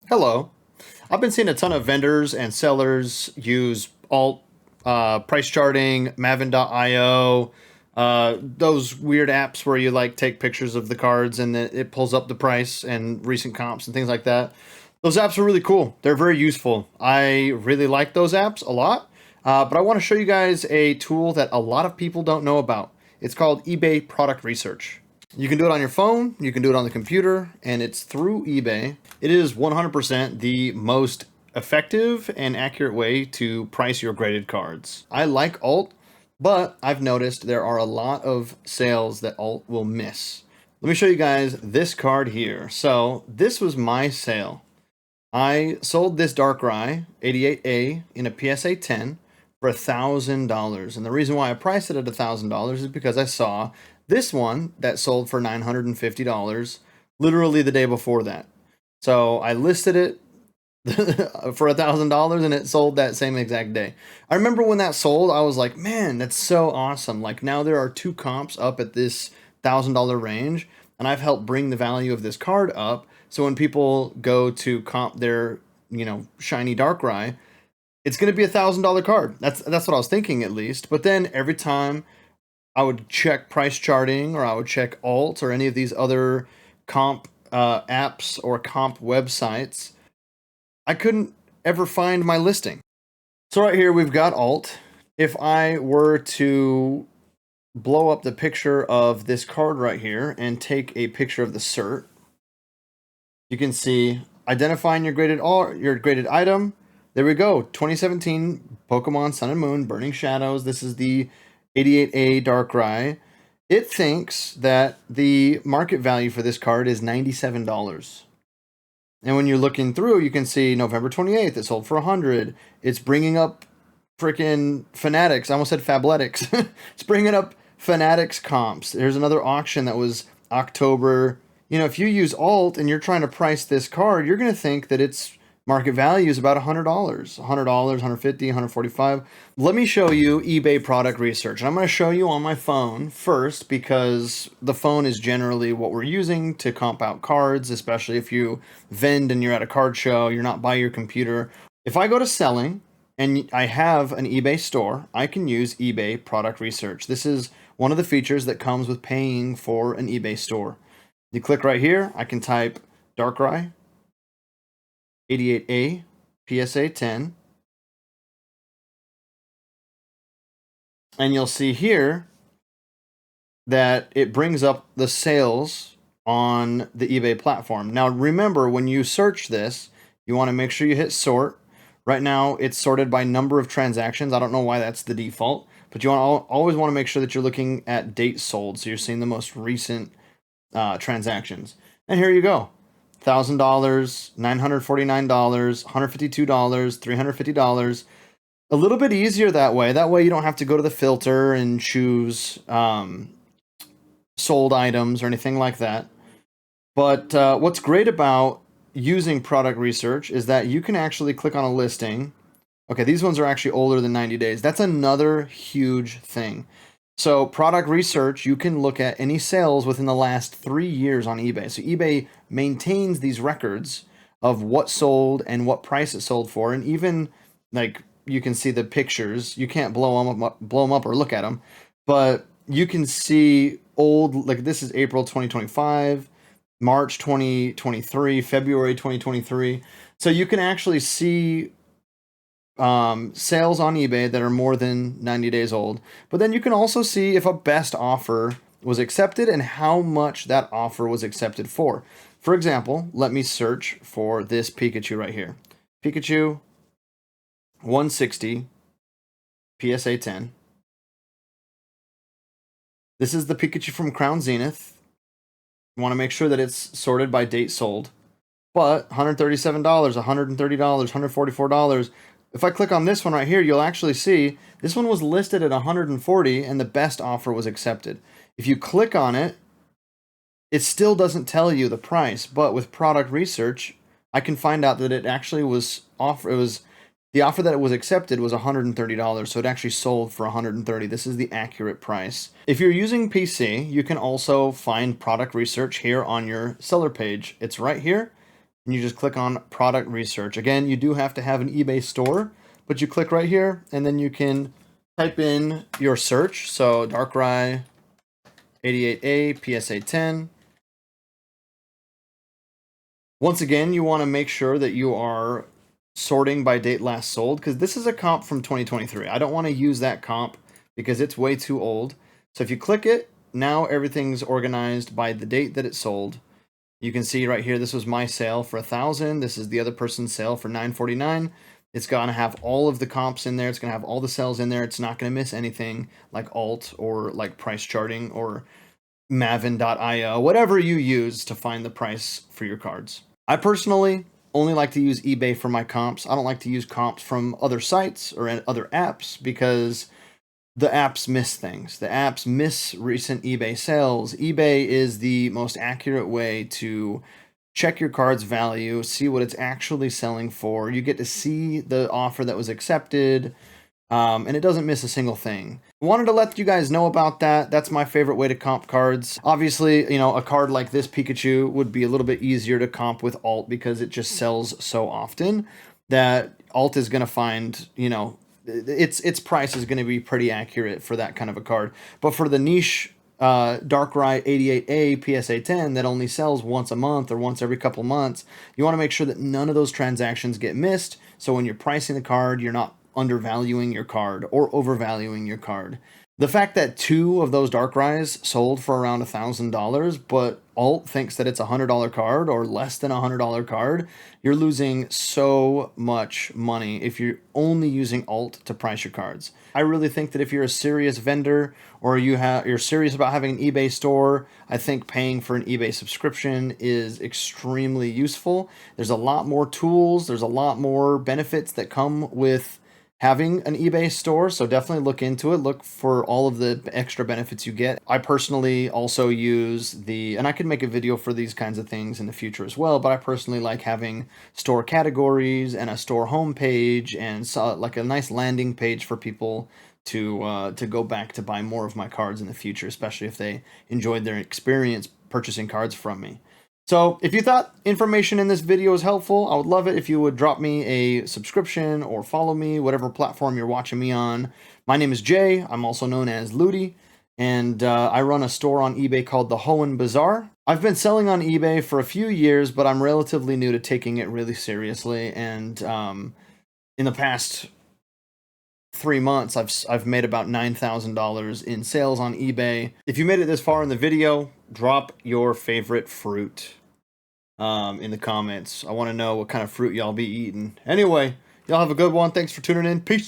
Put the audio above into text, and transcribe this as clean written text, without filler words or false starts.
Hello. I've been seeing a ton of vendors and sellers use alt price charting, Maven.io, those weird apps where you like take pictures of the cards and it pulls up the price and recent comps and things like that. Those apps are really cool. They're very useful. I really like those apps a lot. But I want to show you guys a tool that a lot of people don't know about. It's called eBay Product Research. You can do it on your phone, you can do it on the computer, and it's through eBay. It is 100% the most effective and accurate way to price your graded cards. I like alt, but I've noticed there are a lot of sales that alt will miss. Let me show you guys this card here. So this was my sale. I sold this Darkrai 88A in a PSA 10 for $1,000. And the reason why I priced it at $1,000 is because I saw this one that sold for $950 literally the day before that. So I listed it for $1,000 and it sold that same exact day. I remember when that sold, I was like, man, that's so awesome. Like now there are two comps up at this $1,000 range, and I've helped bring the value of this card up. So when people go to comp their, shiny Darkrai, it's going to be $1,000 card. That's what I was thinking at least. But then every time I would check price charting or I would check alt or any of these other comp apps or comp websites, I couldn't ever find my listing. So right here we've got alt. If I were to blow up the picture of this card right here and take a picture of the cert, you can see identifying your graded item. There we go. 2017 Pokemon Sun and Moon Burning Shadows. This is the 88A Darkrai. It thinks that the market value for this card is $97. And when you're looking through, you can see November 28th, it sold for 100. It's bringing up freaking Fanatics. I almost said Fabletics. It's bringing up Fanatics comps. There's another auction that was October. If you use alt and you're trying to price this card, you're going to think that its market value is about $100, $100, $150, $145. Let me show you eBay product research. And I'm going to show you on my phone first because the phone is generally what we're using to comp out cards, especially if you vend and you're at a card show, you're not by your computer. If I go to selling and I have an eBay store, I can use eBay product research. This is one of the features that comes with paying for an eBay store. You click right here, I can type Darkrai 88A PSA 10. And you'll see here that it brings up the sales on the eBay platform. Now remember, when you search this, you want to make sure you hit sort. Right now it's sorted by number of transactions. I don't know why that's the default, but you always want to make sure that you're looking at date sold, so you're seeing the most recent transactions. And here you go. $1,000, $949, $152, $350. A little bit easier that way. That way you don't have to go to the filter and choose sold items or anything like that. But what's great about using product research is that you can actually click on a listing. Okay, these ones are actually older than 90 days. That's another huge thing. So product research, you can look at any sales within the last 3 years on eBay. So eBay maintains these records of what sold and what price it sold for. And even like you can see the pictures. You can't blow them up or look at them, but you can see old, like this is April 2025, March 2023, February 2023. So you can actually see sales on eBay that are more than 90 days old. But then you can also see if a best offer was accepted and how much that offer was accepted for. For example, let me search for this Pikachu right here. Pikachu 160 PSA 10. This is the Pikachu from Crown Zenith. You want to make sure that it's sorted by date sold. But $137, $130, $144. If I click on this one right here, you'll actually see this one was listed at 140 and the best offer was accepted. If you click on it, it still doesn't tell you the price, but with product research, I can find out that it actually was the offer that it was accepted was $130, so it actually sold for $130. This is the accurate price. If you're using PC, you can also find product research here on your seller page. It's right here. and you just click on product research. Again, you do have to have an eBay store, but you click right here, and then you can type in your search. So Darkrai 88A PSA 10. Once again, you want to make sure that you are sorting by date last sold, because this is a comp from 2023. I don't want to use that comp because it's way too old. So if you click it, now everything's organized by the date that it sold. You can see right here, this was my sale for 1,000. This is the other person's sale for 949. It's going to have all of the comps in there. It's going to have all the sales in there. It's not going to miss anything like alt or like price charting or Maven.io, whatever you use to find the price for your cards. I personally only like to use eBay for my comps. I don't like to use comps from other sites or other apps because the apps miss things. The apps miss recent eBay sales. eBay is the most accurate way to check your card's value, see what it's actually selling for. You get to see the offer that was accepted, and it doesn't miss a single thing. Wanted to let you guys know about that. That's my favorite way to comp cards. Obviously, you know, a card like this Pikachu would be a little bit easier to comp with alt because it just sells so often that alt is going to find, you know, its price is going to be pretty accurate for that kind of a card. But for the niche Darkrai 88A PSA 10 that only sells once a month or once every couple months, you want to make sure that none of those transactions get missed. So when you're pricing the card, you're not undervaluing your card or overvaluing your card. The fact that 2 of those Darkrai's sold for around $1,000, but alt thinks that it's a $100 card or less than a $100 card, you're losing so much money if you're only using alt to price your cards. I really think that if you're a serious vendor or you're serious about having an eBay store, I think paying for an eBay subscription is extremely useful. There's a lot more tools, there's a lot more benefits that come with having an eBay store, so definitely look into it. Look for all of the extra benefits you get. I personally also use and I could make a video for these kinds of things in the future as well, but I personally like having store categories and a store homepage and like a nice landing page for people to go back to buy more of my cards in the future, especially if they enjoyed their experience purchasing cards from me. So if you thought information in this video was helpful, I would love it if you would drop me a subscription or follow me, whatever platform you're watching me on. My name is Jay. I'm also known as Lewdi, and I run a store on eBay called the Hoenn Bazaar. I've been selling on eBay for a few years, but I'm relatively new to taking it really seriously, and in the past 3 months, I've made about $9,000 in sales on eBay. If you made it this far in the video, drop your favorite fruit in the comments. I want to know what kind of fruit y'all be eating. Anyway, y'all have a good one. Thanks for tuning in. Peace.